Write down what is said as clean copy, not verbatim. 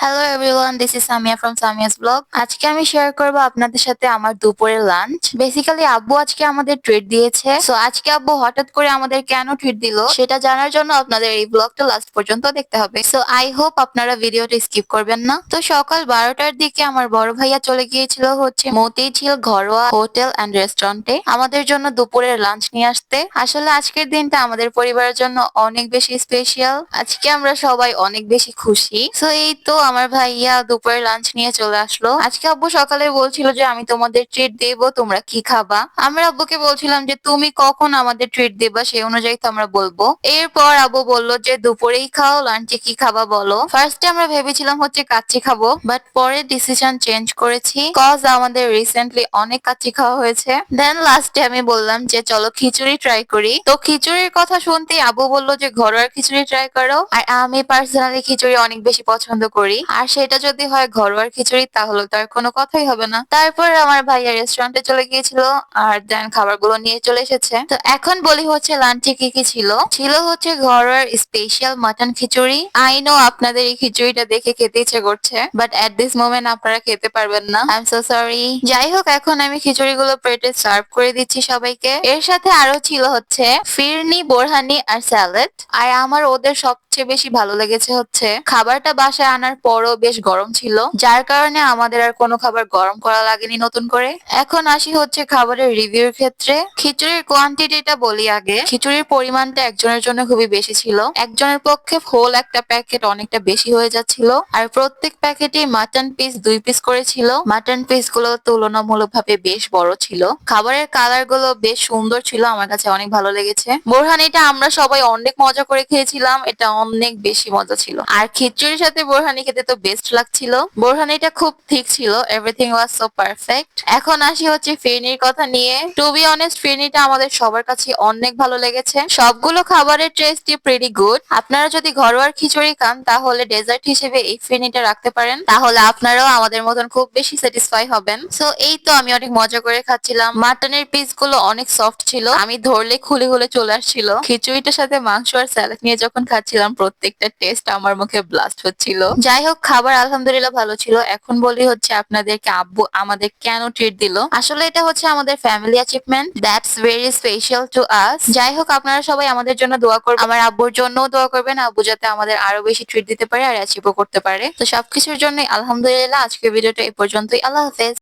Hello everyone, this is Samia from Samia's blog. আজকে আমি share করব আপনাদের সাথে আমার দুপুরের লাঞ্চ। বেসিক্যালি আব্বু আজকে আমাদের ট্রিট দিয়েছে। সো আজকে আব্বু হঠাৎ করে আমাদের কেন ট্রিট দিল সেটা জানার জন্য আপনাদের এই ব্লগটা লাস্ট পর্যন্ত দেখতে হবে। সো আই হোপ আপনারা ভিডিওটা স্কিপ করবেন না। তো সকাল 12টার দিকে আমার বড় ভাইয়া চলে গিয়েছিল হচ্ছে মতিঝিল ঘরোয়া হোটেল অ্যান্ড রেস্টুরেন্টে আমাদের জন্য দুপুরের লাঞ্চ নিয়ে আসতে। আসলে আজকের দিনটা আমাদের পরিবারের জন্য অনেক বেশি স্পেশাল। আজকে আমরা সবাই অনেক বেশি খুশি। সো এই তো আমার ভাইয়া দুপুরের লাঞ্চ নিয়ে চলে আসলো। আজকে আব্বু সকালে বলছিল যে আমি তোমাদের ট্রিট দেবো, তোমরা কি খাবা। আমরা আব্বুকে বলছিলাম যে তুমি কখন আমাদের ট্রিট দিবা সেই অনুযায়ী তো আমরা বলবো। এরপর আব্বু বলল যে দুপুরেই খাও, লাঞ্চে কি খাবা বলো। ফার্স্টে আমরা ভেবেছিলাম হচ্ছে কাচ্চি খাবো, বাট পরে ডিসিশন চেঞ্জ করেছি কজ আমাদের রিসেন্টলি অনেক কাচ্চি খাওয়া হয়েছে। দেন লাস্টে আমি বললাম যে চলো খিচুড়ি ট্রাই করি। তো খিচুড়ির কথা শুনতেই আব্বু বললো যে ঘরোয়া খিচুড়ি ট্রাই করো। আর আমি পার্সোনালি খিচুড়ি অনেক বেশি পছন্দ করি, আর সেটা যদি হয় ঘরোয়ার খিচুড়ি তাহলে তো আর কোনো কথাই হবে না। তারপর আমার ভাইয়া রেস্টুরেন্টে চলে গিয়েছিল আর দেন খাবারগুলো নিয়ে চলে এসেছে। তো এখন বলি হচ্ছে লাঞ্চে কি কি ছিল। ছিল হচ্ছে ঘরোয়ার special mutton khichuri. I know আপনাদের এই খিচুড়িটা দেখে খেতে ইচ্ছে করছে, বাট এট দিস মোমেন্ট আপনারা খেতে পারবেন না। I am so sorry. যাই হোক, এখন আমি খিচুড়িগুলো প্লেটে সার্ভ করে দিচ্ছি সবাইকে। এর সাথে আরো ছিল হচ্ছে ফিরনি, বোরহানি আর স্যালাড। আর আমার ওদের সবচেয়ে বেশি ভালো লেগেছে হচ্ছে খাবারটা বাসায় আনার পরও বেশ গরম ছিল, যার কারণে আমাদের আর কোনো খাবার গরম করা লাগেনি নতুন করে। এখন আসি হচ্ছে খাবারের রিভিউর ক্ষেত্রে। খিচুড়ির কোয়ান্টিটিটা বলি আগে। খিচুড়ির পরিমাণটা একজনের জন্য খুবই বেশি ছিল। একজনের পক্ষে হোল একটা প্যাকেট অনেকটা বেশি হয়ে যাচ্ছিল। আর প্রত্যেক প্যাকেটে মাটন পিস 2 পিস করে ছিল। মাটন পিস গুলো তুলনামূলকভাবে বেশ বড় ছিল। খাবারের কালার গুলো বেশ সুন্দর ছিল, আমার কাছে অনেক ভালো লেগেছে। বোরহানিটা আমরা সবাই অনেক মজা করে খেয়েছিলাম, এটা অনেক বেশি মজা ছিল। আর খিচুড়ির সাথে বোরহানি খেতে তো বেস্ট লাগছিল। বোরহানিটা খুব ঠিক ছিল, এভরিথিং ওয়াজ সো পারফেক্ট। এখন আসি হচ্ছে ফিরনির কথা নিয়ে। টু বি অনেস্ট, ফিরনিটা আমাদের সবার কাছে অনেক ভালো লেগেছে। সবগুলো খাবারের টেস্টই প্রিটি গুড। আপনারা যদি ঘরোয়ার খিচুড়ি খান তাহলে ডেজার্ট হিসেবে এই ফিরনিটা রাখতে পারেন, তাহলে আপনারাও আমাদের মতন খুব বেশি স্যাটিসফাই হবেন। সো এই তো আমি অনেক মজা করে খাচ্ছিলাম। মাটনের পিস গুলো অনেক সফট ছিল, আমি ধরলে খুলে খুলে চলে আসছিল। খিচুড়িটার সাথে মাংস আর স্যালাড নিয়ে যখন খাচ্ছিলাম প্রত্যেকটা টেস্ট আমার মুখে ব্লাস্ট হচ্ছিল। যাই হোক, খাবার আলহামদুলিল্লাহ ভালো ছিল। এখন বলি হচ্ছে আপনাদেরকে আব্বু আমাদের কেন ট্রিট দিল। আসলে এটা হচ্ছে আমাদের family achievement, that's very special to us. যাই হোক, আপনারা সবাই আমাদের জন্য দোয়া করবেন, আমার আব্বুর জন্যও দোয়া করবেন, আব্বু যাতে আমাদের আরো বেশি ট্রিট দিতে পারে আর অ্যাচিভও করতে পারে। তো সবকিছুর জন্য আলহামদুলিল্লাহ। আজকের ভিডিওটা এই পর্যন্তই। আল্লাহ হাফেজ।